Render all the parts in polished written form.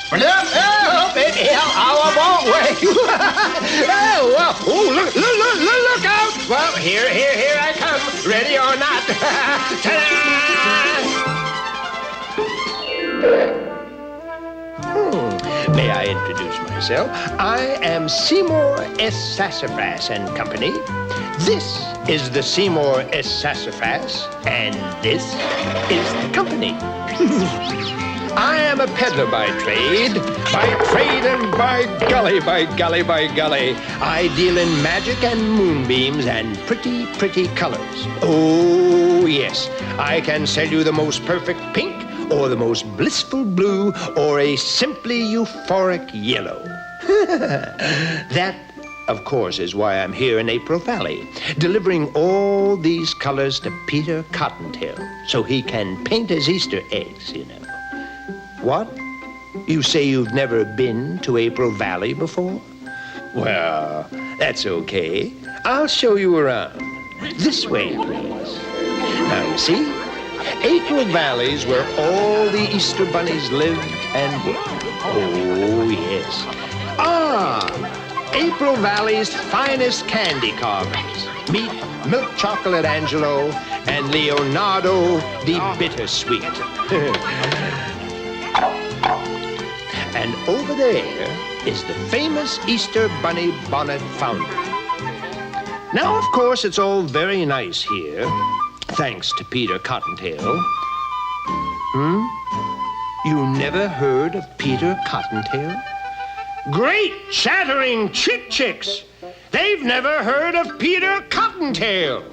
I won't wait. Look out. Well, here I come. Ready or not. Ta-da! May I introduce myself? I am Seymour S. Sassafras and Company. This is the Seymour S. Sassafras, and this is the company. I am a peddler by trade and by golly, I deal in magic and moonbeams and pretty, pretty colors. Oh, yes, I can sell you the most perfect pink, or the most blissful blue, or a simply euphoric yellow. That, of course, is why I'm here in April Valley, delivering all these colors to Peter Cottontail, so he can paint his Easter eggs, you know. What? You say you've never been to April Valley before? Well, that's okay. I'll show you around. This way, please. Now, you see, April Valley's where all the Easter bunnies live and work. Oh, yes. April Valley's finest candy carvings. Meet Milk Chocolate Angelo and Leonardo the Bittersweet. And over there is the famous Easter Bunny Bonnet Foundry. Now, of course, it's all very nice here, thanks to Peter Cottontail. You never heard of Peter Cottontail? Great chattering chicks! They've never heard of Peter Cottontail!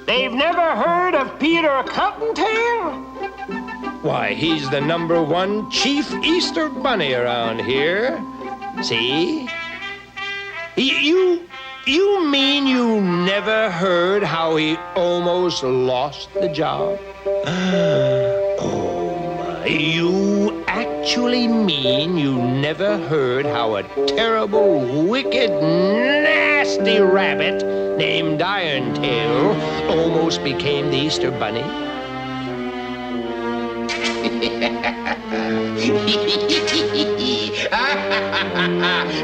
They've never heard of Peter Cottontail? Why, he's the #1 chief Easter bunny around here. See? You mean you never heard how he almost lost the job? Oh, my. You actually mean you never heard how a terrible, wicked, nasty rabbit named Irontail almost became the Easter bunny?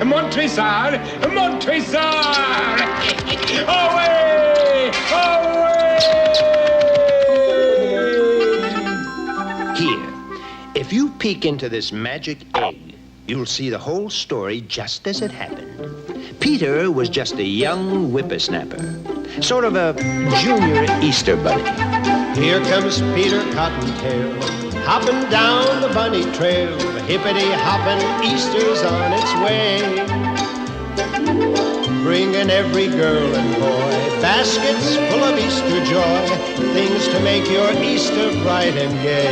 Montresor! Away! Here, if you peek into this magic egg, you'll see the whole story just as it happened. Peter was just a young whippersnapper, sort of a junior Easter bunny. Here comes Peter Cottontail, hopping down the bunny trail. The hippity-hopping Easter's on its way, bringing every girl and boy baskets full of Easter joy, things to make your Easter bright and gay.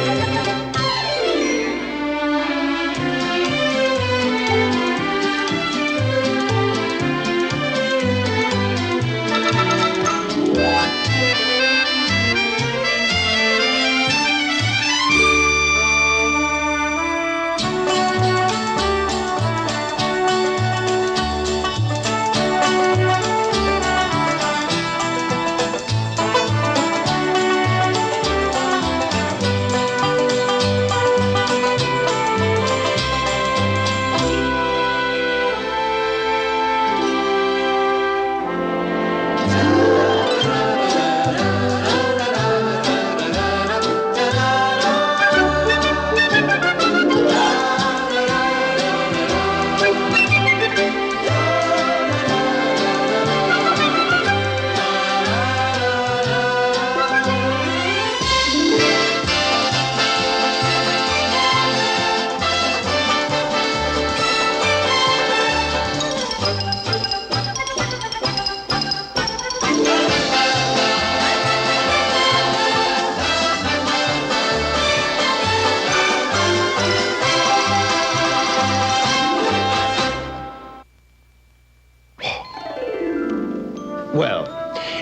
Well,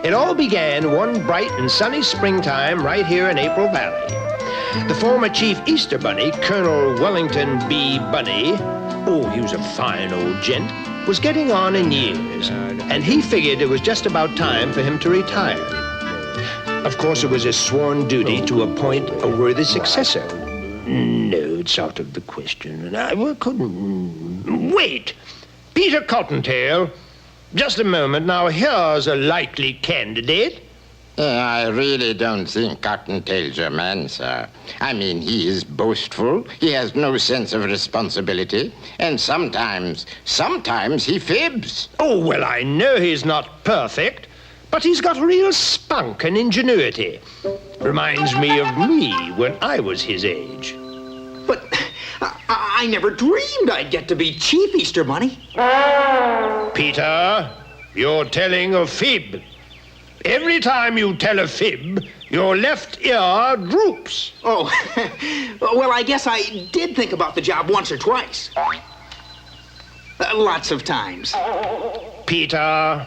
it all began one bright and sunny springtime right here in April Valley. The former chief Easter bunny, Colonel Wellington B. Bunny, oh, he was a fine old gent, was getting on in years, and he figured it was just about time for him to retire. Of course, it was his sworn duty to appoint a worthy successor. No, it's out of the question. And I couldn't... Wait! Peter Cottontail, just a moment. Now, here's a likely candidate. I really don't think Cottontail's your man, sir. I mean, he is boastful, he has no sense of responsibility, and sometimes he fibs. Oh, well, I know he's not perfect, but he's got real spunk and ingenuity. Reminds me of me when I was his age. But I never dreamed I'd get to be Chief Easter Bunny. Peter, you're telling a fib. Every time you tell a fib, your left ear droops. Oh, well, I guess I did think about the job once or twice. Lots of times. Peter,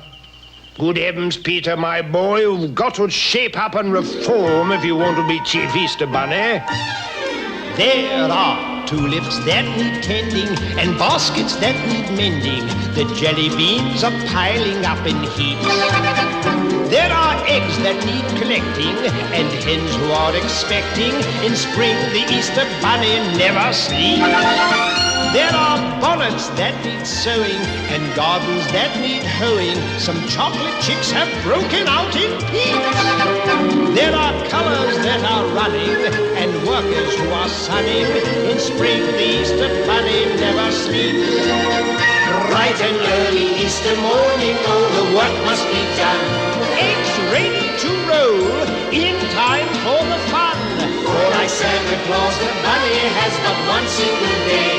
good heavens, Peter, my boy, you've got to shape up and reform if you want to be Chief Easter Bunny. There are tulips that need tending and baskets that need mending. The jelly beans are piling up in heaps. There are eggs that need collecting and hens who are expecting. In spring, the Easter Bunny never sleeps. There are bonnets that need sewing and gardens that need hoeing. Some chocolate chicks have broken out in peeps. There are colors that are running and workers who are sunning. In spring, the Easter Bunny never sleeps. Bright and early Easter morning, oh, the work must be done. Eggs ready to roll in time for the fun. For like Santa Claus, the bunny has but one single day.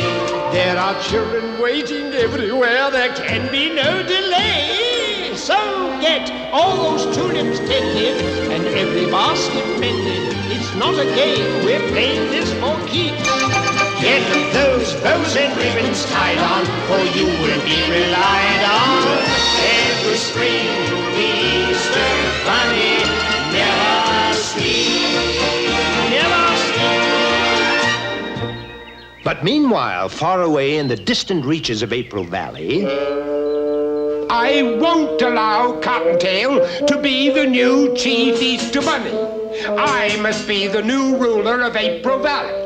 There are children waiting everywhere, there can be no delay. So get all those tulips tended and every basket mended. It's not a game, we're playing this for keeps. Get those bows and ribbons tied on, for you will be relied on. Every spring, the Easter Bunny never sleeps. Never sleeps. But meanwhile, far away in the distant reaches of April Valley... I won't allow Cottontail to be the new Chief Easter Bunny. I must be the new ruler of April Valley.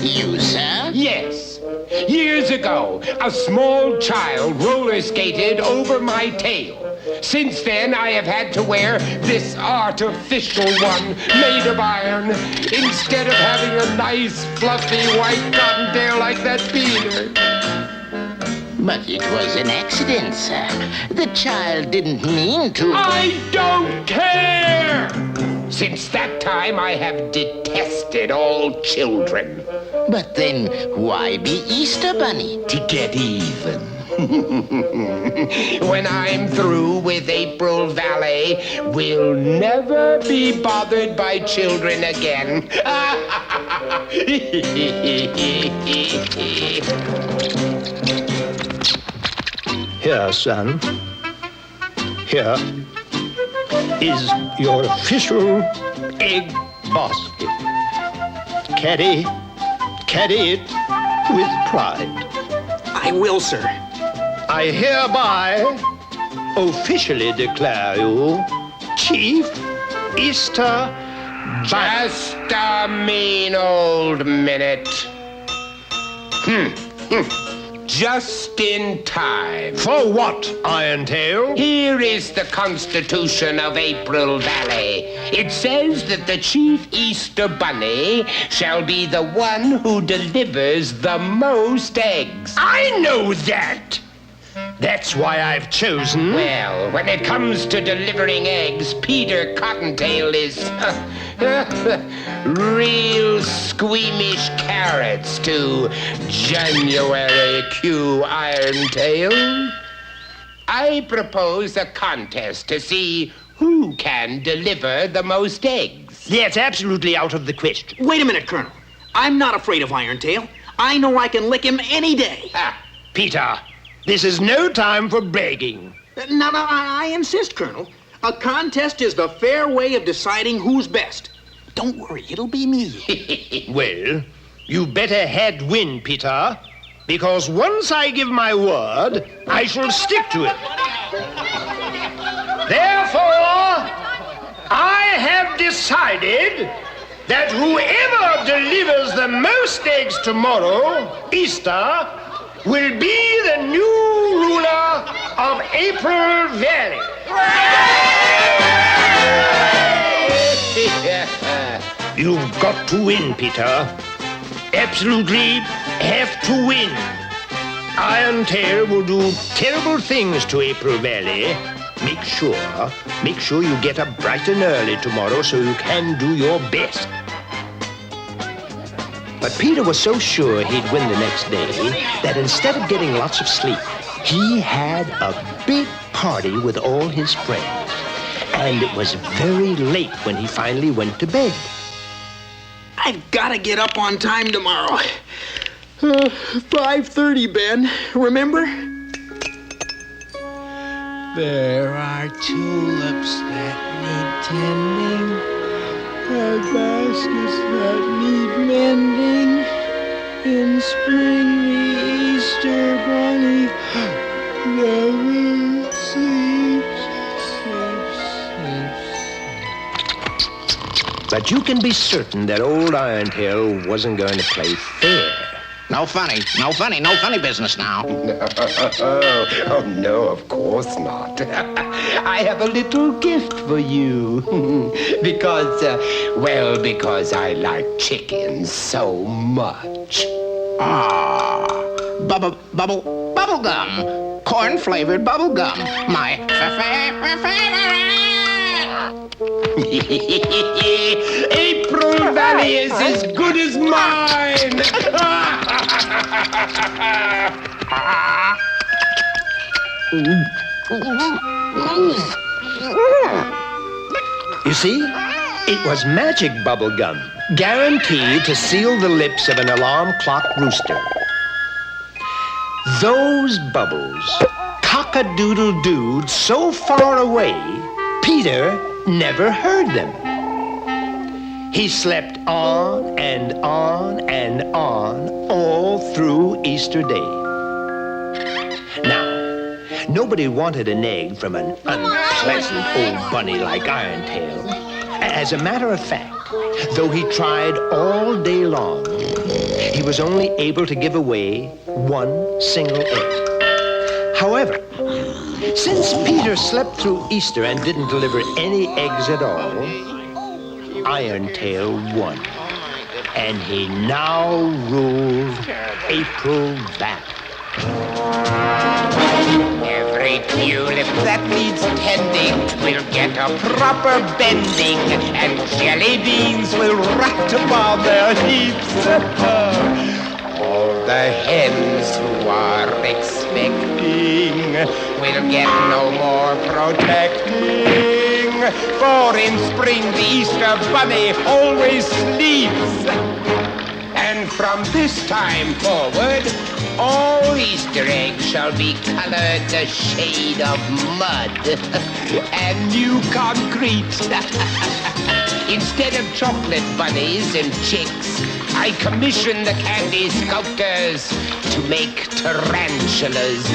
You, sir? Yes. Years ago, a small child roller skated over my tail. Since then, I have had to wear this artificial one made of iron instead of having a nice, fluffy white cottontail like that Peter. But it was an accident, sir. The child didn't mean to... I don't care! Since that time, I have detested all children. But then, why be Easter Bunny? To get even. When I'm through with April Valley, we'll never be bothered by children again. Here, son. Here is your official egg basket. Carry it with pride. I will, sir. I hereby officially declare you Chief Easter Bunny. Just a mean old minute. Just in time. For what, Irontail? Here is the Constitution of April Valley. It says that the Chief Easter Bunny shall be the one who delivers the most eggs. I know that. That's why I've chosen... Well, when it comes to delivering eggs, Peter Cottontail is real squeamish carrots to January Q Irontail. I propose a contest to see who can deliver the most eggs. That's absolutely out of the question. Wait a minute, Colonel. I'm not afraid of Irontail. I know I can lick him any day. Peter, this is no time for bragging. No, I insist, Colonel. A contest is the fair way of deciding who's best. Don't worry, it'll be me. Well, you better head win, Peter, because once I give my word, I shall stick to it. Therefore, I have decided that whoever delivers the most eggs tomorrow, Easter, will be the new ruler of April Valley. You've got to win, Peter. Absolutely have to win. Iron Tail will do terrible things to April Valley. Make sure you get up bright and early tomorrow so you can do your best. But Peter was so sure he'd win the next day that instead of getting lots of sleep, he had a big party with all his friends. And it was very late when he finally went to bed. I've got to get up on time tomorrow. 5:30, Ben. Remember? There are tulips that need tending, and baskets that need mending. In spring, the Easter bunny never sleeps. But you can be certain that old Irontail wasn't going to play fair. No funny business now. Oh, no, of course not. I have a little gift for you. Because I like chickens so much. Bubble gum. Corn-flavored bubble gum. My favorite. April Valley is as good as mine. You see, it was magic bubble gum, guaranteed to seal the lips of an alarm clock rooster. Those bubbles cock-a-doodle-dooed so far away, Peter never heard them. He slept on and on and on all through Easter Day. Now, nobody wanted an egg from an unpleasant old bunny like Irontail. As a matter of fact, though he tried all day long, he was only able to give away one single egg. However, since Peter slept through Easter and didn't deliver any eggs at all, Irontail won. And he now ruled April Valley. Every tulip that needs tending will get a proper bending, and jelly beans will rot upon their heaps. All the hens who are expecting will get no more protecting, for in spring the Easter bunny always sleeps. And from this time forward, all Easter eggs shall be colored a shade of mud and new concrete. Instead of chocolate bunnies and chicks, I commission the candy sculptors to make tarantulas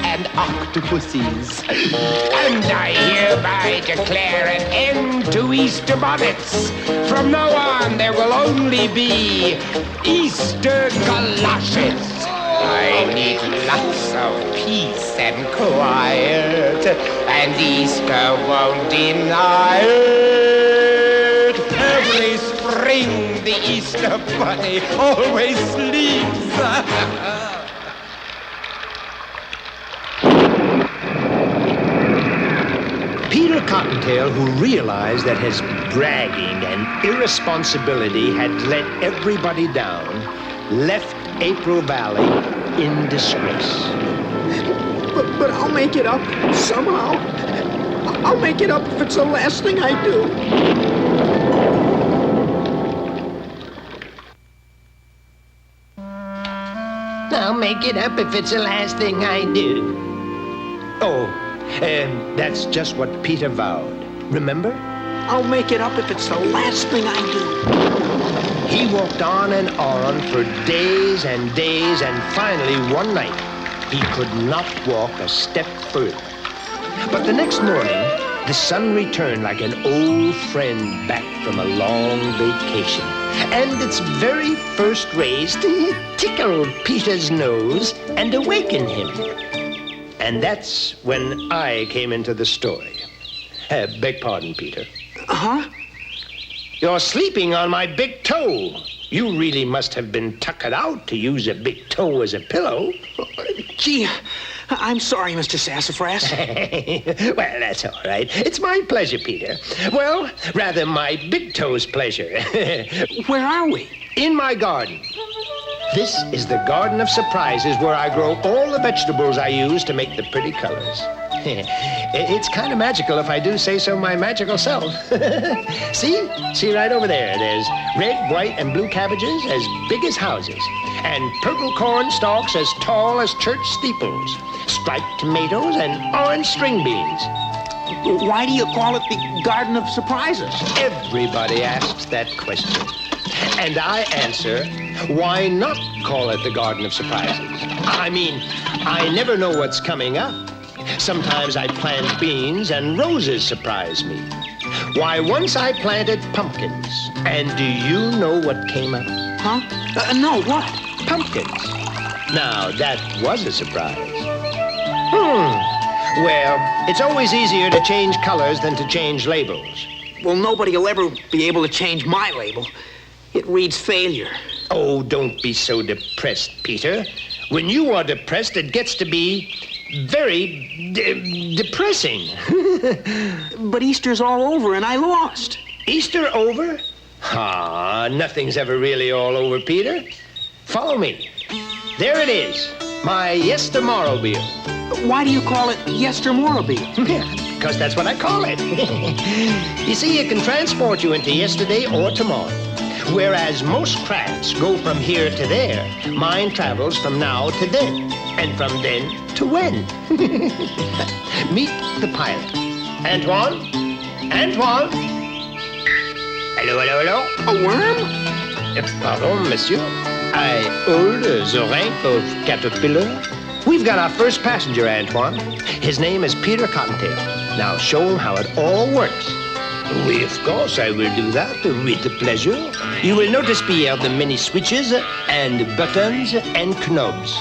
and octopuses. And I hereby declare an end to Easter bonnets. From now on, there will only be Easter galoshes. I need lots of peace and quiet, and Easter won't deny it. Every spring, the Easter bunny always sleeps. Peter Cottontail, who realized that his bragging and irresponsibility had let everybody down, left April Valley in disgrace. But I'll make it up somehow. I'll make it up if it's the last thing I do. I'll make it up if it's the last thing I do. Oh, that's just what Peter vowed. Remember? I'll make it up if it's the last thing I do. He walked on and on for days and days, and finally one night he could not walk a step further. But the next morning, the sun returned like an old friend back from a long vacation. and its very first rays tickled Peter's nose and awakened him. And that's when I came into the story. Beg pardon, Peter. Huh? You're sleeping on my big toe. You really must have been tuckered out to use a big toe as a pillow. Gee, I'm sorry, Mr. Sassafras. Well, that's all right. It's my pleasure, Peter. Well, rather my big toe's pleasure. Where are we? In my garden. This is the garden of surprises where I grow all the vegetables I use to make the pretty colors. It's kind of magical if I do say so my magical self. See right over there. There's red, white, and blue cabbages as big as houses, and purple corn stalks as tall as church steeples, striped tomatoes, and orange string beans. Why do you call it the Garden of Surprises? Everybody asks that question. And I answer, why not call it the Garden of Surprises? I mean, I never know what's coming up. Sometimes I plant beans and roses surprise me. Why, once I planted pumpkins. And do you know what came up? Huh? No, what? Pumpkins. Now, that was a surprise. Well, it's always easier to change colors than to change labels. Well, nobody will ever be able to change my label. It reads failure. Oh, don't be so depressed, Peter. When you are depressed, it gets to be very depressing. But Easter's all over and I lost. Easter over? Nothing's ever really all over, Peter. Follow me. There it is, my yestermorrowmobile. Why do you call it yestermorrowmobile? Because that's what I call it. You see, it can transport you into yesterday or tomorrow. Whereas most crafts go from here to there, mine travels from now to then, and from then to when. Meet the pilot. Antoine? Antoine? Hello, hello, hello? A worm? Pardon, monsieur. I hold the rank of caterpillar. We've got our first passenger, Antoine. His name is Peter Cottontail. Now show him how it all works. Oui, of course, I will do that with pleasure. You will notice, Pierre, the many switches and buttons and knobs.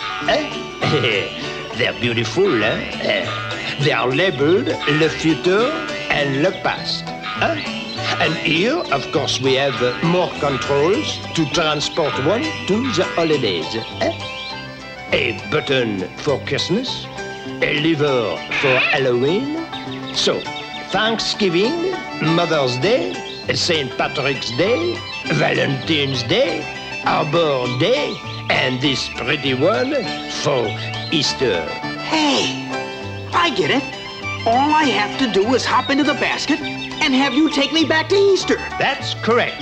They're beautiful, eh? They are labeled le futur and le past. And here, of course, we have more controls to transport one to the holidays. A button for Christmas, a lever for Halloween. So, Thanksgiving, Mother's Day, St. Patrick's Day, Valentine's Day, Arbor Day, and this pretty one for Easter. Hey, I get it. All I have to do is hop into the basket and have you take me back to Easter. That's correct.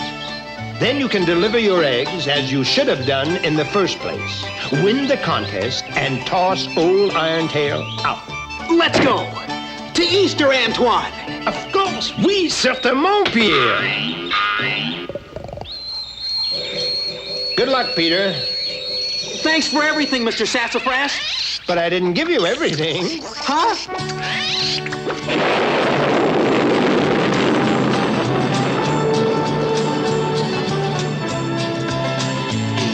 Then you can deliver your eggs as you should have done in the first place. Win the contest and toss old Irontail out. Let's go. To Easter, Antoine. Of course, oui, certainement, Pierre. Good luck, Peter. Thanks for everything, Mr. Sassafras. But I didn't give you everything. Huh?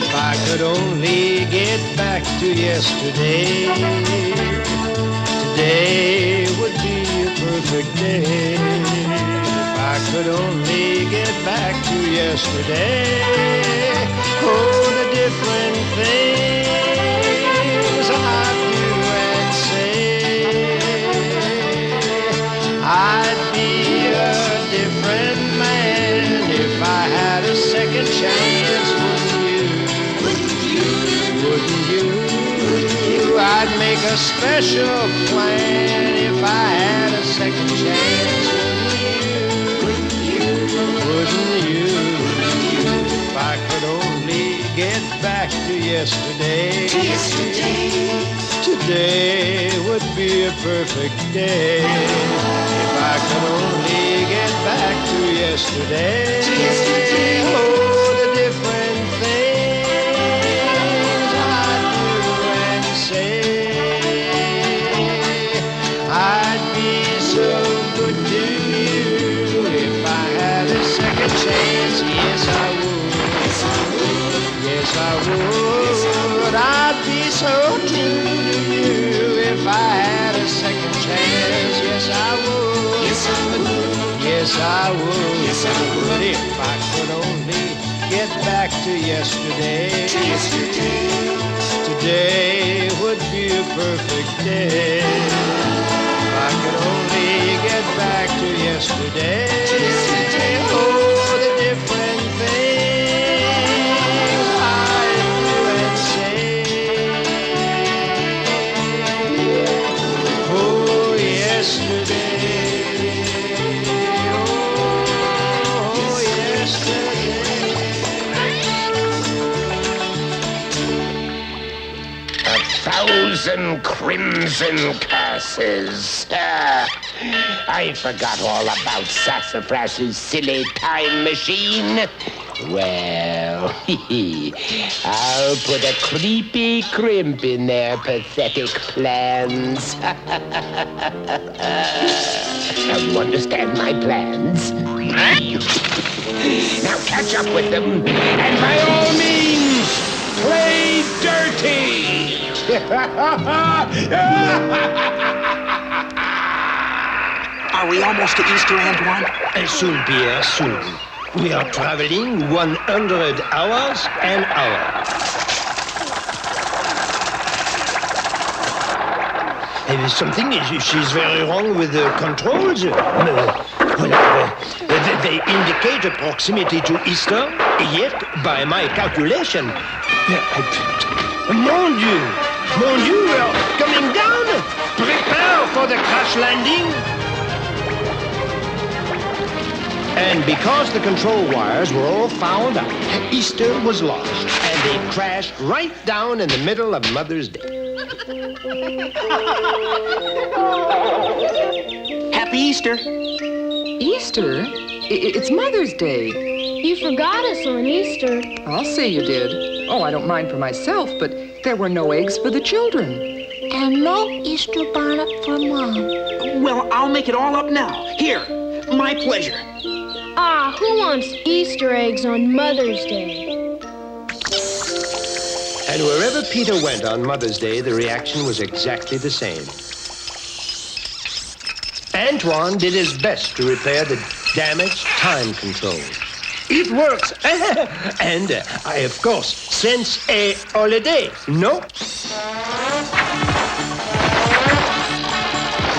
If I could only get back to yesterday, today would be a perfect day. If I could only get back to yesterday, oh, the different things I'd do and say, I'd be a different man if I had a second chance. Wouldn't you? I'd make a special plan if I had a second chance. Wouldn't you? If I could only get back to yesterday. Today would be a perfect day. If I could only get back to yesterday. Oh, the different things I'd do and say. I'd be so good to you if I had a second chance. Yes, I would. yes I would. I'd be so true to you if I had a second chance. Yes I would. Yes I would. Yes I would. Yes I would. If I could only get back to yesterday. Today would be a perfect day. If I could only get back to yesterday. Oh, the different things I'd do and say. Oh, yesterday. Oh, yesterday. 1,000 crimson curses. I forgot all about Sassafras's silly time machine. Well, I'll put a creepy crimp in their pathetic plans. Now you understand my plans? Now catch up with them, and by all means, play dirty! Are we almost to Easter, Antoine? Soon, Pierre, soon. We are traveling 100 hours an hour. She's very wrong with the controls. They indicate a proximity to Easter, yet, by my calculation, Mon Dieu, we are coming down. Prepare for the crash landing. And because the control wires were all fouled up, Easter was lost, and they crashed right down in the middle of Mother's Day. Happy Easter. Easter? It's Mother's Day. You forgot us on Easter. I'll say you did. Oh, I don't mind for myself, but there were no eggs for the children. And no Easter bonnet for Mom. Well, I'll make it all up now. Here, my pleasure. Ah, who wants Easter eggs on Mother's Day? And wherever Peter went on Mother's Day, the reaction was exactly the same. Antoine did his best to repair the damaged time control. It works. And I, of course, sense a holiday. No?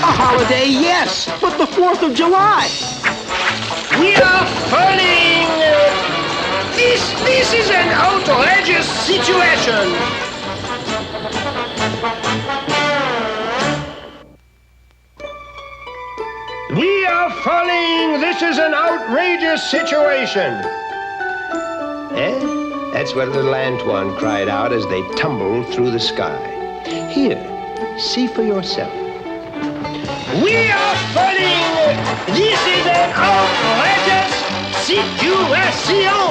A holiday, yes, but the 4th of July. We are falling! This is an outrageous situation! We are falling! This is an outrageous situation! That's what little Antoine cried out as they tumbled through the sky. Here, see for yourself. We are falling! This is an outrageous situation!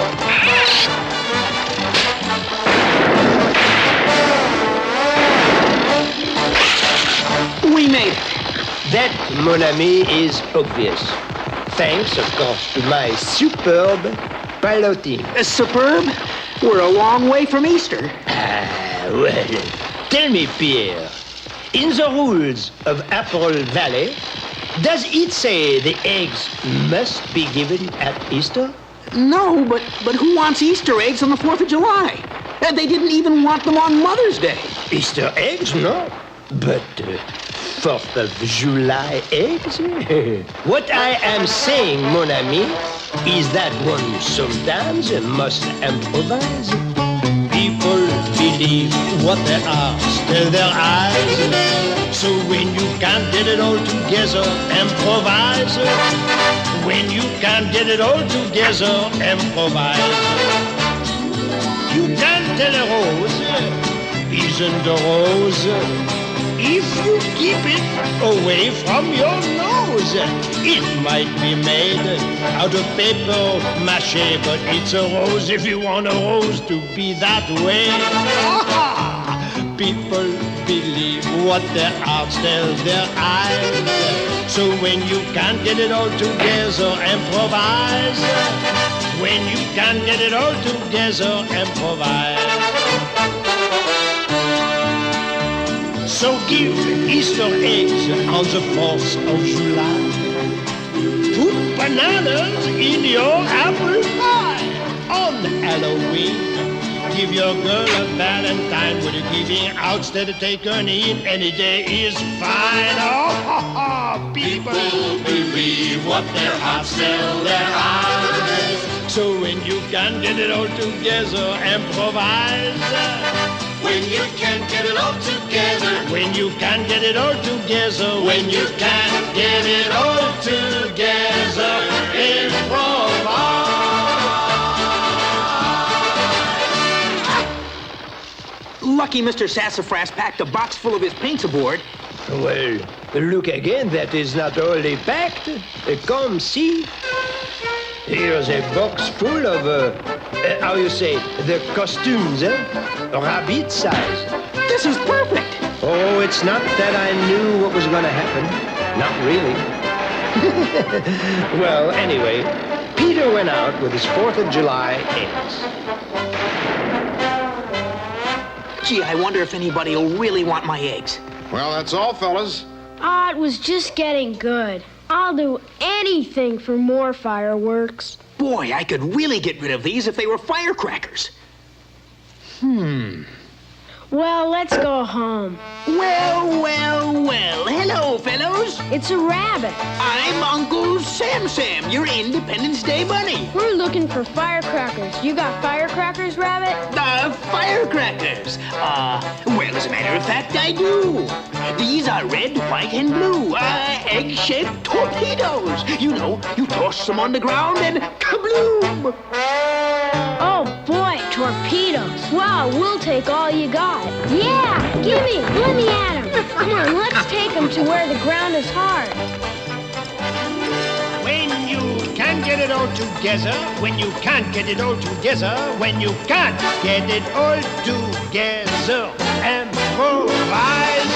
We made it. That, mon ami, is obvious. Thanks, of course, to my superb piloting. Superb? We're a long way from Easter. Well, tell me, Pierre, in the rules of Apple Valley, does it say the eggs must be given at Easter? No, but who wants Easter eggs on the 4th of July? They didn't even want them on Mother's Day. Easter eggs, no. But 4th of July eggs? What I am saying, mon ami, is that one sometimes must improvise. People believe what they ask in their eyes. So when you can't get it all together, improvise. When you can't get it all together, improvise. You can't tell a rose isn't a rose if you keep it away from your nose. It might be made out of paper mache, but it's a rose if you want a rose to be that way. People believe what their hearts tell their eyes. So when you can't get it all together, improvise. When you can't get it all together, improvise. So give Easter eggs on the 4th of July. Put bananas in your apple pie on Halloween. Give your girl a valentine with a giving out instead of take her in. Any day is fine. Oh, people believe what their hearts tell their eyes. So when you can get it all together, improvise. When you can get it all together. When you can get it all together. When you can get it all together, improvise. Lucky Mr. Sassafras packed a box full of his paints aboard. Well, look again, that is not only packed. Come see. Here's a box full of, how you say, the costumes, rabbit size. This is perfect. Oh, it's not that I knew what was going to happen. Not really. Well, anyway, Peter went out with his 4th of July eggs. Gee, I wonder if anybody will really want my eggs. Well, that's all, fellas. Ah, it was just getting good. I'll do anything for more fireworks. Boy, I could really get rid of these if they were firecrackers. Well, let's go home. Well. Hello, fellows. It's a rabbit. I'm Uncle Sam, your Independence Day bunny. We're looking for firecrackers. You got firecrackers, Rabbit? Firecrackers. Well, as a matter of fact, I do. These are red, white, and blue. Egg-shaped torpedoes. You know, you toss them on the ground and kabloom. Oh, boy, torpedoes. Wow, we'll take all you got. Yeah, gimme. Let me at 'em. Come on, let's take 'em to where the ground is hard. When you can't get it all together, when you can't get it all together, when you can't get it all together, improvise.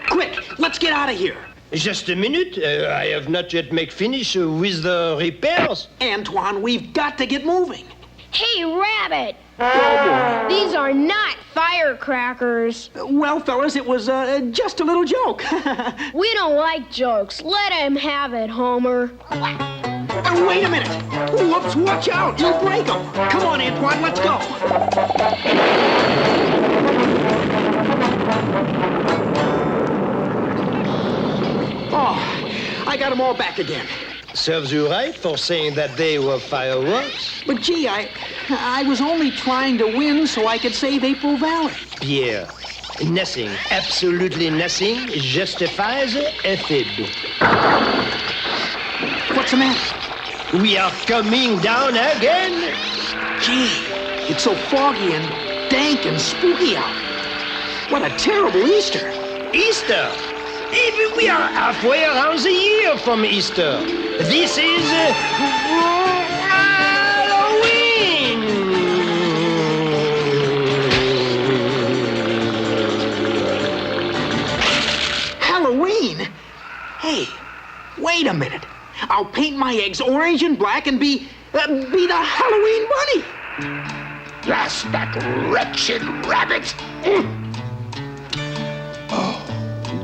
Quick, let's get out of here. Just a minute, I have not yet made finish with the repairs. Antoine, we've got to get moving. Hey, Rabbit. These are not firecrackers. Well, fellas, it was just a little joke. We don't like jokes. Let him have it, Homer. Wait a minute. Whoops, watch out. You'll break them. Come on, Antoine, let's go. Oh, I got them all back again. Serves you right for saying that they were fireworks. But gee, I was only trying to win so I could save April Valley. Pierre, nothing, absolutely nothing justifies a fib. What's the matter? We are coming down again. Gee, it's so foggy and dank and spooky out. What a terrible Easter. Easter? Even we are halfway around the year from Easter. This is Halloween. Halloween? Hey, wait a minute. I'll paint my eggs orange and black and be the Halloween bunny. Blast that wretched rabbit!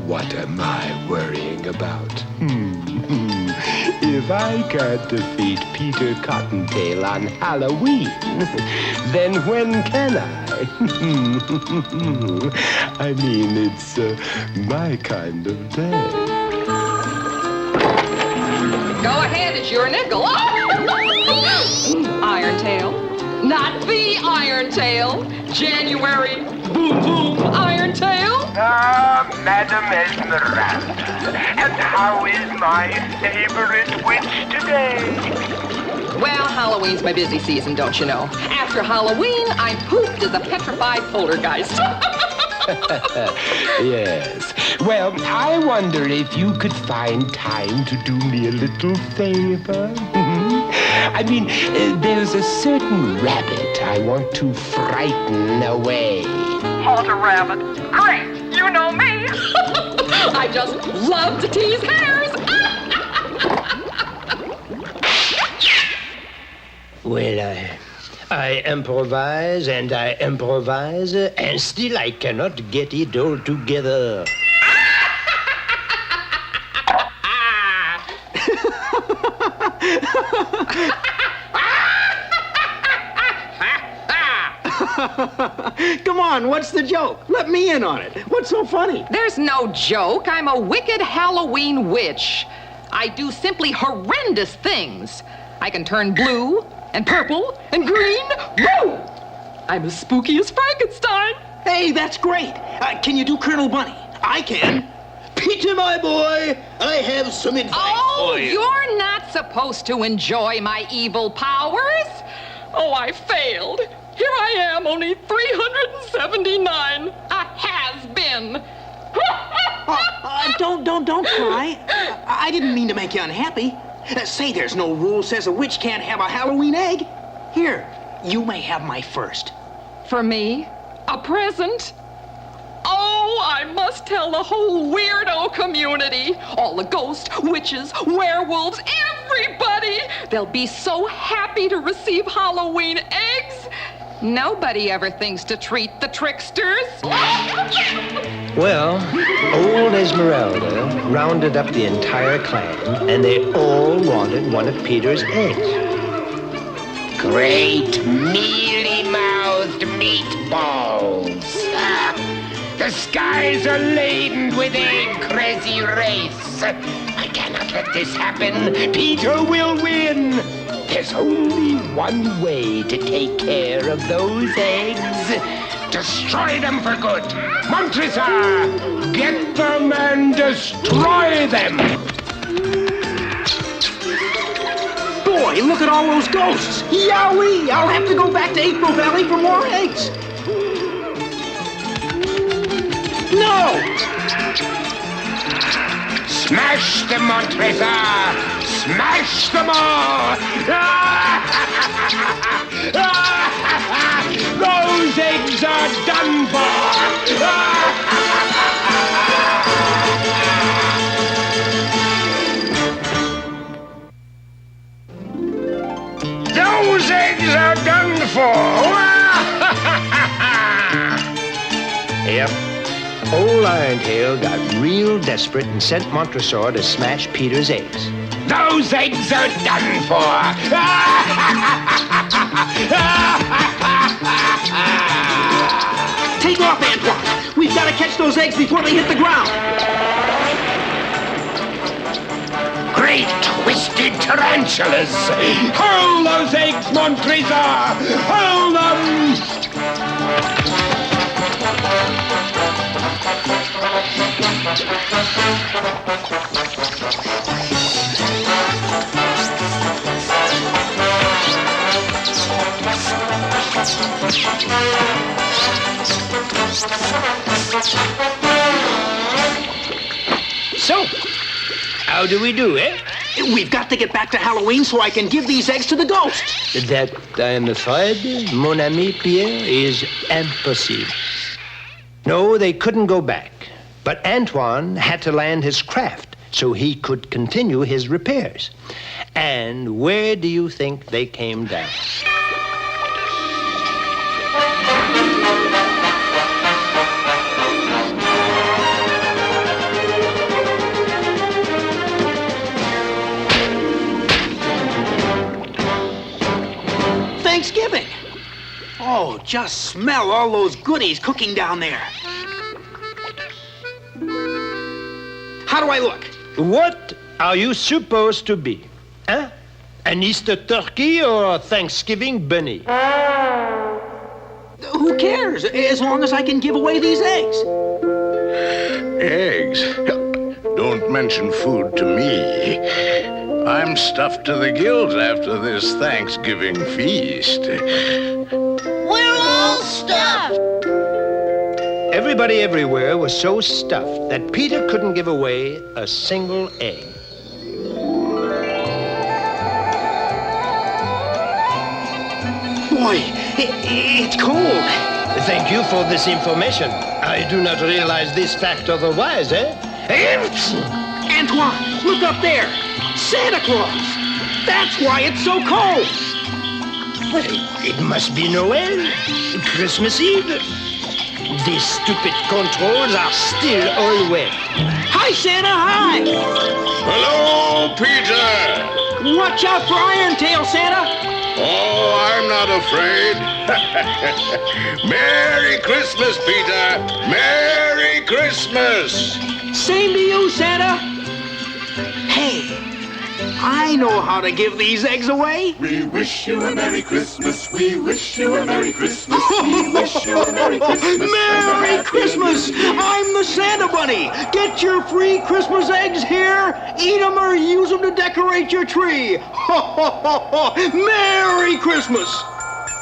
What am I worrying about? If I can't defeat Peter Cottontail on Halloween, then when can I? I mean, it's my kind of day. Go ahead, it's your nickel. Iron Tail. Not the Iron Tail. January, boom, boom, Iron Tail. Ah, Madam Esmeralda. And how is my favorite witch today? Well, Halloween's my busy season, don't you know? After Halloween, I'm pooped as a petrified poltergeist. Yes. Well, I wonder if you could find time to do me a little favor. I mean, there's a certain rabbit I want to frighten away. Halter rabbit. Great, you know me. I just love to tease hares. Well, I improvise and I improvise, and still I cannot get it all together. Come on, what's the joke? Let me in on it. What's so funny? There's no joke. I'm a wicked Halloween witch. I do simply horrendous things. I can turn blue and purple and green. Woo! I'm as spooky as Frankenstein. Hey, that's great. Can you do Colonel Bunny? I can. Peter, my boy, I have some advice for you. You're not supposed to enjoy my evil powers. Oh, I failed. Here I am, only 379. A has-been. Don't cry. I didn't mean to make you unhappy. Say there's no rule says a witch can't have a Halloween egg. Here, you may have my first. For me? A present? Oh, I must tell the whole weirdo community. All the ghosts, witches, werewolves, everybody. They'll be so happy to receive Halloween eggs. Nobody ever thinks to treat the tricksters. Well, old Esmeralda rounded up the entire clan, and they all wanted one of Peter's eggs. Great mealy-mouthed meatballs. The skies are laden with egg-crazy race. I cannot let this happen. Peter will win. There's only one way to take care of those eggs. Destroy them for good. Montresor, get them and destroy them. Boy, look at all those ghosts. Yowee! I'll have to go back to April Valley for more eggs. No! Smash them, Montresor! Smash them all! Those eggs are done for! Those eggs are done for! Yep. Old Irontail got real desperate and sent Montresor to smash Peter's eggs. Those eggs are done for! Take off, Antoine. We've got to catch those eggs before they hit the ground. Great twisted tarantulas! Hurl those eggs, Montresor! Hurl them! So, how do we do, eh? We've got to get back to Halloween so I can give these eggs to the ghosts. That, I'm afraid, mon ami Pierre, is impossible. No, they couldn't go back. But Antoine had to land his craft so he could continue his repairs. And where do you think they came down? Thanksgiving. Oh, just smell all those goodies cooking down there. How do I look? What are you supposed to be? Huh? An Easter turkey or a Thanksgiving bunny? Who cares, as long as I can give away these eggs. Eggs? Don't mention food to me. I'm stuffed to the gills after this Thanksgiving feast. We're all stuffed. Everybody everywhere was so stuffed that Peter couldn't give away a single egg. Boy, it's cold. Thank you for this information. I do not realize this fact otherwise, eh? Antoine, look up there. Santa Claus. That's why it's so cold. Well, it must be Noel. Christmas Eve. These stupid controls are still all wet. Hi, Santa, hi! Hello, Peter! Watch out for Irontail, Santa! Oh, I'm not afraid. Merry Christmas, Peter! Merry Christmas! Same to you, Santa! Hey, I know how to give these eggs away. We wish you a Merry Christmas. We wish you a Merry Christmas. We wish you a Merry Christmas. Merry Christmas! I'm the Santa Bunny. Get your free Christmas eggs here. Eat them or use them to decorate your tree. Ho, ho, ho, ho. Merry Christmas!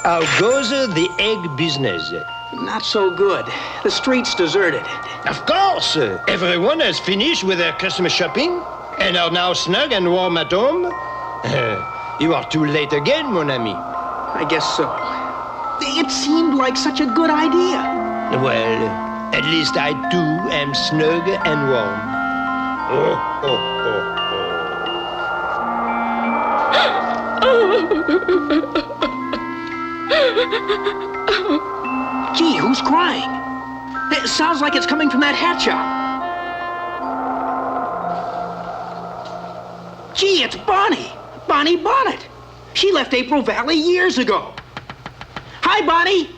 How goes the egg business? Not so good. The street's deserted. Of course. Everyone has finished with their Christmas shopping and are now snug and warm at home. You are too late again, mon ami. I guess so. It seemed like such a good idea. Well, at least I too am snug and warm. Oh, oh, oh, Gee, who's crying? It sounds like it's coming from that hat shop. Gee, it's Bonnie. Bonnie Bonnet. She left April Valley years ago. Hi, Bonnie.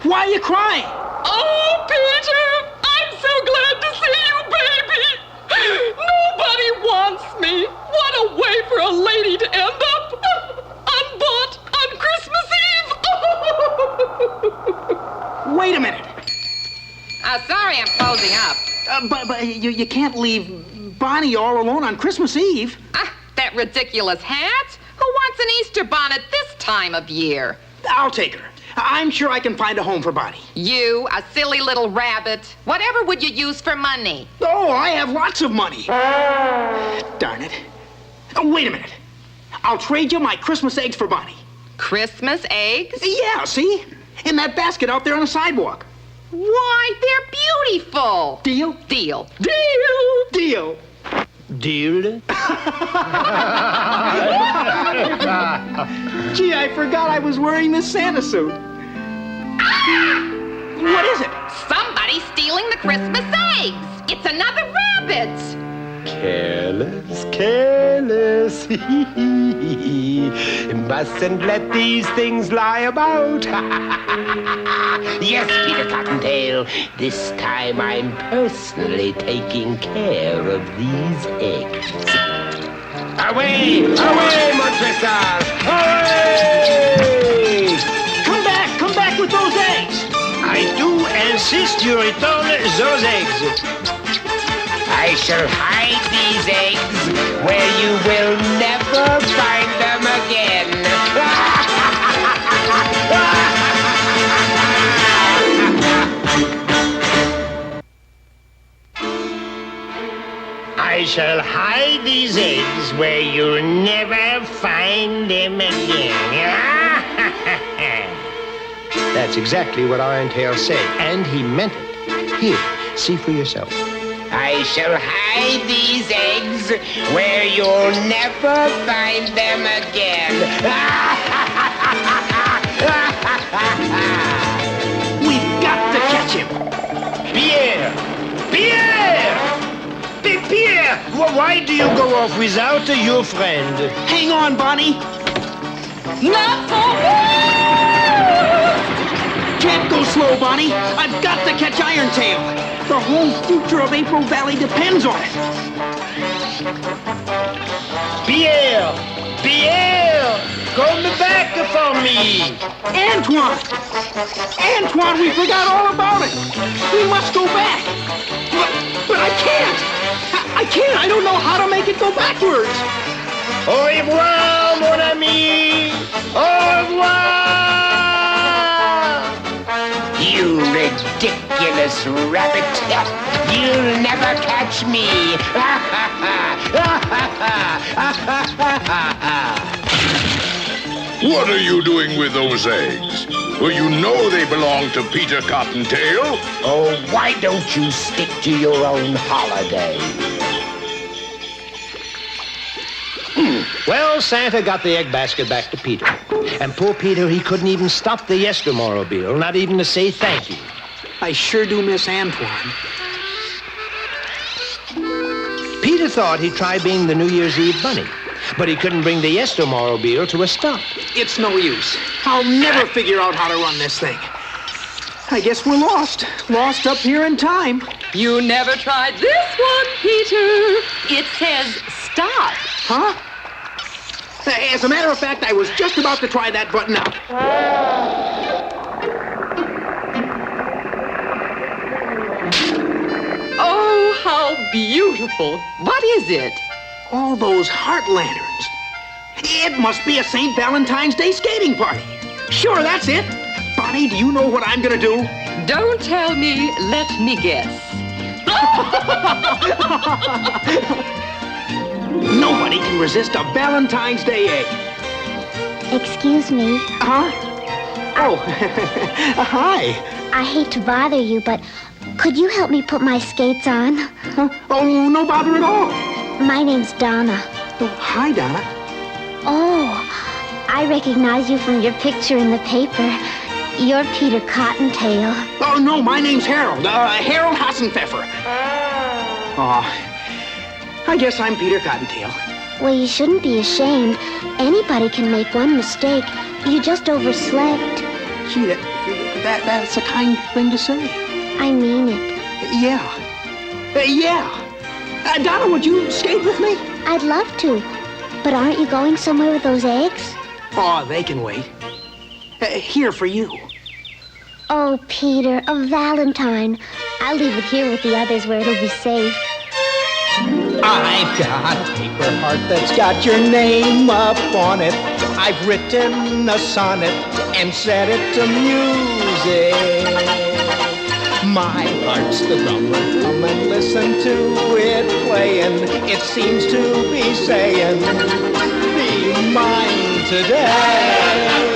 Why are you crying? Oh, Peter, I'm so glad to see you, baby. Nobody wants me. What a way for a lady to end up unbought on Christmas Eve. Wait a minute. Sorry, I'm closing up. But you can't leave Bonnie all alone on Christmas Eve. That ridiculous hat? Who wants an Easter bonnet this time of year? I'll take her. I'm sure I can find a home for Bonnie. You, a silly little rabbit. Whatever would you use for money? Oh, I have lots of money. Darn it. Oh, wait a minute. I'll trade you my Christmas eggs for Bonnie. Christmas eggs? Yeah, see? In that basket out there on the sidewalk. Why, they're beautiful. Deal? Deal. Deal! Deal! deal? Gee, I forgot I was wearing this Santa suit. What is it? Somebody's stealing the Christmas eggs. It's another rabbit. Careless, careless. Mustn't let these things lie about. Yes, Peter Cottontail. This time I'm personally taking care of these eggs. Away! Away, Montresor! Away! Come back with those eggs! I do insist you return those eggs. I shall hide these eggs where you will never find them again. I shall hide these eggs where you'll never find them again. That's exactly what Cottontail said, and he meant it. Here, see for yourself. I shall hide these eggs where you'll never find them again. We've got to catch him. Pierre! Pierre! Pierre! Why do you go off without your friend? Hang on, Bonnie. Not so fast! Can't go slow, Bonnie. I've got to catch Irontail. The whole future of April Valley depends on it. Pierre! Pierre! Come back for me! Antoine! Antoine, we forgot all about it. We must go back. But I can't. I can't. I don't know how to make it go backwards. Au revoir, mon ami! Au revoir! You ridiculous rabbit. You'll never catch me. What are you doing with those eggs? Well, you know they belong to Peter Cottontail. Oh, why don't you stick to your own holiday? Well, Santa got the egg basket back to Peter. And poor Peter, he couldn't even stop the Yestermorrowmobile, not even to say thank you. I sure do miss Antoine. Peter thought he'd try being the New Year's Eve bunny, but he couldn't bring the Yestermorrowmobile to a stop. It's no use. I'll never figure out how to run this thing. I guess we're lost. Lost up here in time. You never tried this one, Peter. It says stop. Huh? As a matter of fact, I was just about to try that button out. Oh, how beautiful. What is it? All those heart lanterns. It must be a St. Valentine's Day skating party. Sure, that's it. Bonnie, do you know what I'm gonna do? Don't tell me. Let me guess. Nobody can resist a Valentine's Day egg. Excuse me. Huh? Oh, hi. I hate to bother you, but could you help me put my skates on? Huh? Oh, no bother at all. My name's Donna. Oh, hi, Donna. Oh, I recognize you from your picture in the paper. You're Peter Cottontail. Oh, no, my name's Harold. Harold Hassenpfeffer. Oh, I guess I'm Peter Cottontail. Well, you shouldn't be ashamed. Anybody can make one mistake. You just overslept. Gee, that's a kind thing to say. I mean it. Yeah. Yeah. Donna, would you skate with me? I'd love to. But aren't you going somewhere with those eggs? Oh, they can wait. Here for you. Oh, Peter, a Valentine. I'll leave it here with the others where it'll be safe. I've got a paper heart that's got your name up on it. I've written a sonnet and set it to music. My heart's the drummer, come and listen to it playing. It seems to be saying, be mine today.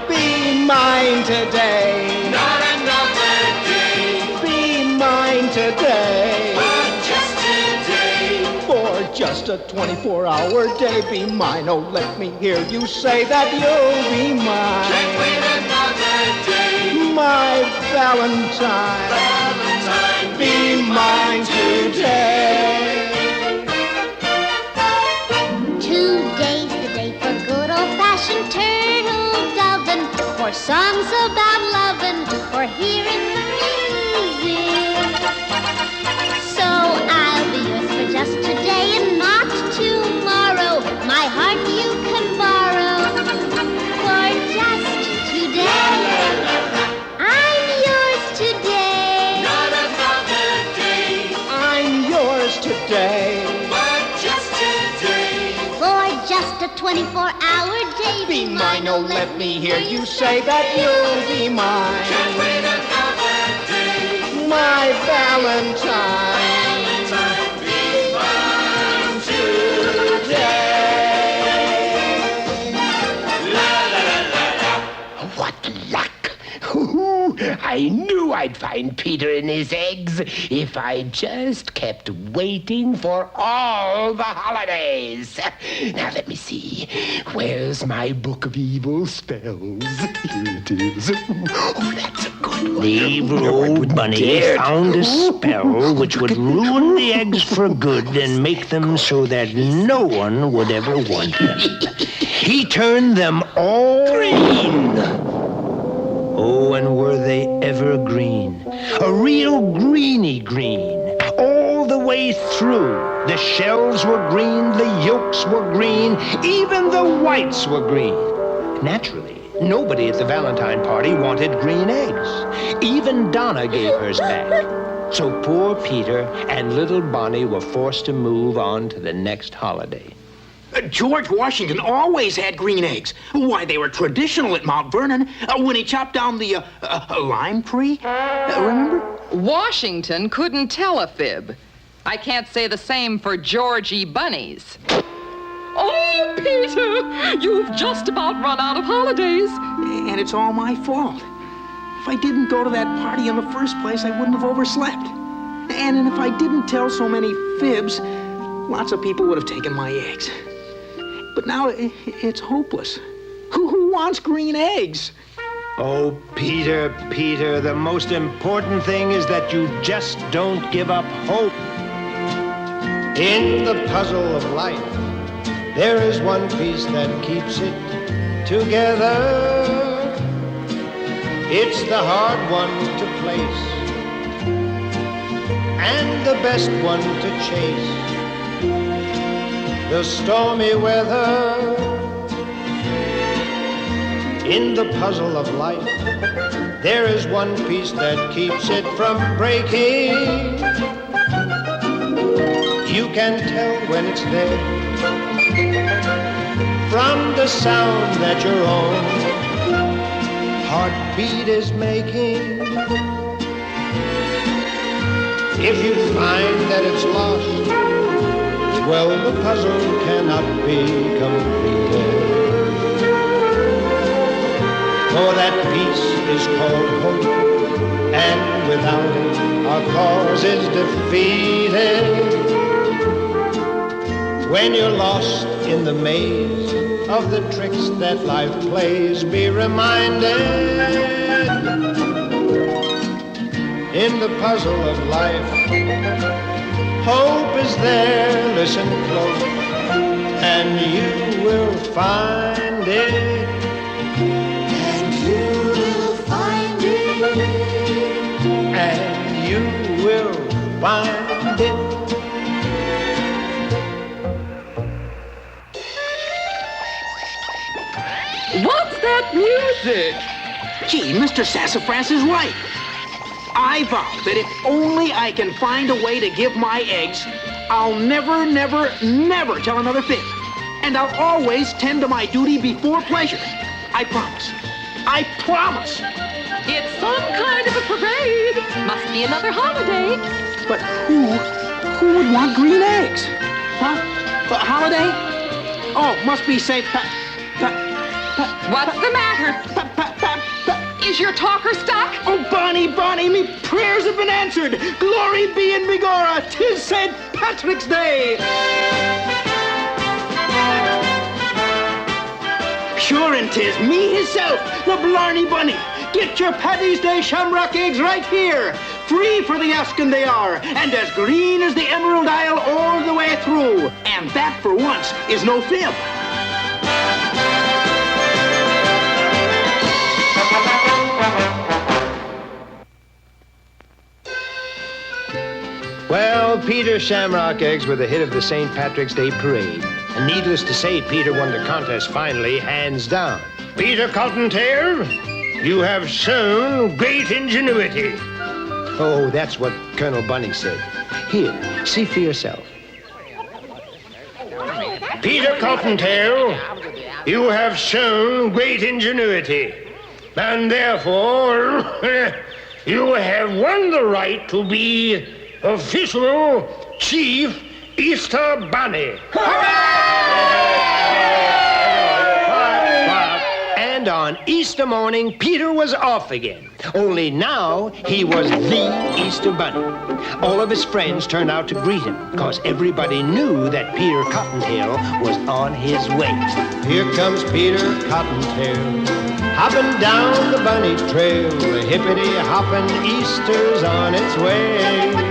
Be mine today. Not another day, Be mine today. but just today. For just a 24-hour day, be mine. Oh, let me hear you say that you'll be mine. Can't wait another day. My Valentine. Valentine, Be mine today. Today's the day for good old-fashioned turtle dovin', for songs about lovin', for hearing the music. So I'll be yours for just today and not tomorrow. My heart you can borrow for just today. I'm yours today. not another day, I'm yours today. but just today. For just a 24-hour day. Be mine, oh, let me hear you say that you'll be mine. Can't wait another day. My Valentine. Valentine, be mine Today. La la la la la. What luck! Ooh, I knew I'd find Peter in his eggs if I just kept waiting for all the holidays. Now let me see. Where's my book of evil spells? Here it is. Oh, that's a good one. The evil No, I old wouldn't bunny dare to- found a spell which would ruin the eggs for good and make them so that no one would ever want them. He turned them all green. Oh, and were they ever green? A real greeny green. All the way through. The shells were green, the yolks were green, even the whites were green. Naturally, nobody at the Valentine party wanted green eggs. Even Donna gave hers back. So poor Peter and little Bonnie were forced to move on to the next holiday. George Washington always had green eggs. Why, they were traditional at Mount Vernon when he chopped down the lime tree. Remember? Washington couldn't tell a fib. I can't say the same for Georgie bunnies. Oh, Peter, you've just about run out of holidays. And it's all my fault. If I didn't go to that party in the first place, I wouldn't have overslept. And if I didn't tell so many fibs, lots of people would have taken my eggs. But now it's hopeless. Who wants green eggs? Oh, Peter, the most important thing is that you just don't give up hope. In the puzzle of life, there is one piece that keeps it together. It's the hard one to place and the best one to chase. The stormy weather. In the puzzle of life, there is one piece that keeps it from breaking. You can tell when it's there from the sound that your own heartbeat is making. If you find that it's lost, well, the puzzle cannot be completed. For that piece is called hope, and without it, our cause is defeated. When you're lost in the maze of the tricks that life plays, be reminded, in the puzzle of life, hope is there, listen close, and you will find it. And you will find it. What's that music? Gee, Mr. Sassafras is right. I vow that if only I can find a way to give my eggs, I'll never, never, never tell another fib. And I'll always tend to my duty before pleasure. I promise. I promise. It's some kind of a parade. Must be another holiday. But who would want green eggs? Huh? A holiday? Oh, must be St. What's the matter? Is your talker stuck? Oh, Bonnie, me prayers have been answered. Glory be in Bigorra. 'Tis St. Patrick's Day. Sure, and 'tis me hisself, the Blarney Bunny. Get your Paddy's Day shamrock eggs right here. Free for the asking they are, and as green as the Emerald Isle all the way through. And that, for once, is no fib. Well, Peter's shamrock eggs were the hit of the St. Patrick's Day parade. And needless to say, Peter won the contest finally, hands down. Peter Cottontail, you have shown great ingenuity. Oh, that's what Colonel Bunny said. Here, see for yourself. Peter Cottontail, you have shown great ingenuity. And therefore, you have won the right to be official Chief Easter Bunny. And on Easter morning, Peter was off again. Only now, he was the Easter Bunny. All of his friends turned out to greet him, because everybody knew that Peter Cottontail was on his way. Here comes Peter Cottontail, hopping down the bunny trail. The hippity-hopping Easter's on its way.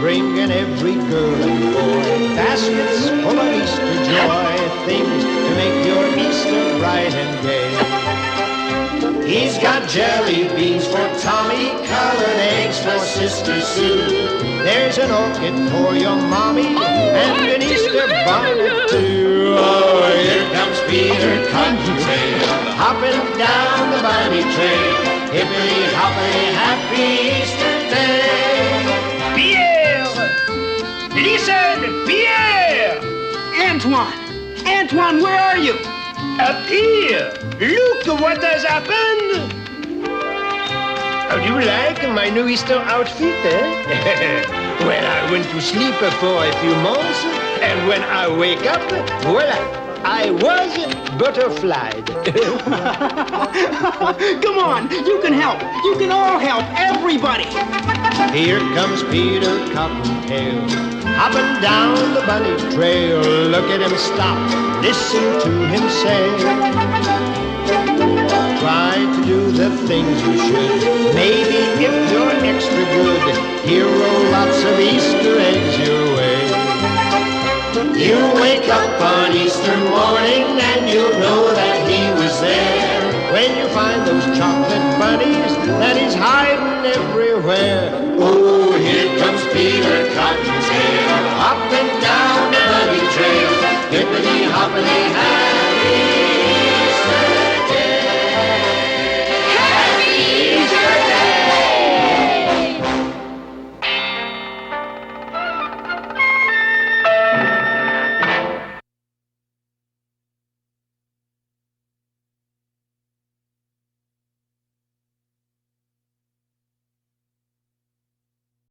Bringing every girl and boy baskets full of Easter joy, things to make your Easter bright and gay. He's got jelly beans for Tommy, colored eggs for Sister Sue. There's an orchid for your mommy, and an Easter bonnet too. Oh, here comes Peter Cottontail, hopping down the bunny trail. Hippity-hoppity, happy Easter Day. Listen, Pierre! Antoine, where are you? Up here. Look what has happened. How do you like my new Easter outfit, eh? Well, I went to sleep for a few months, and when I wake up, voila, I was butterflied. Come on, you can help. You can all help, everybody. Here comes Peter Cottontail, hopping down the bunny trail. Look at him stop, listen to him say. Try to do the things you should. Maybe if you're extra good, he'll roll lots of Easter eggs your way. You wake up on Easter morning and you'll know that he was there. When you find those chocolate bunnies that he's hiding everywhere. Oh, here comes Peter Cottontail.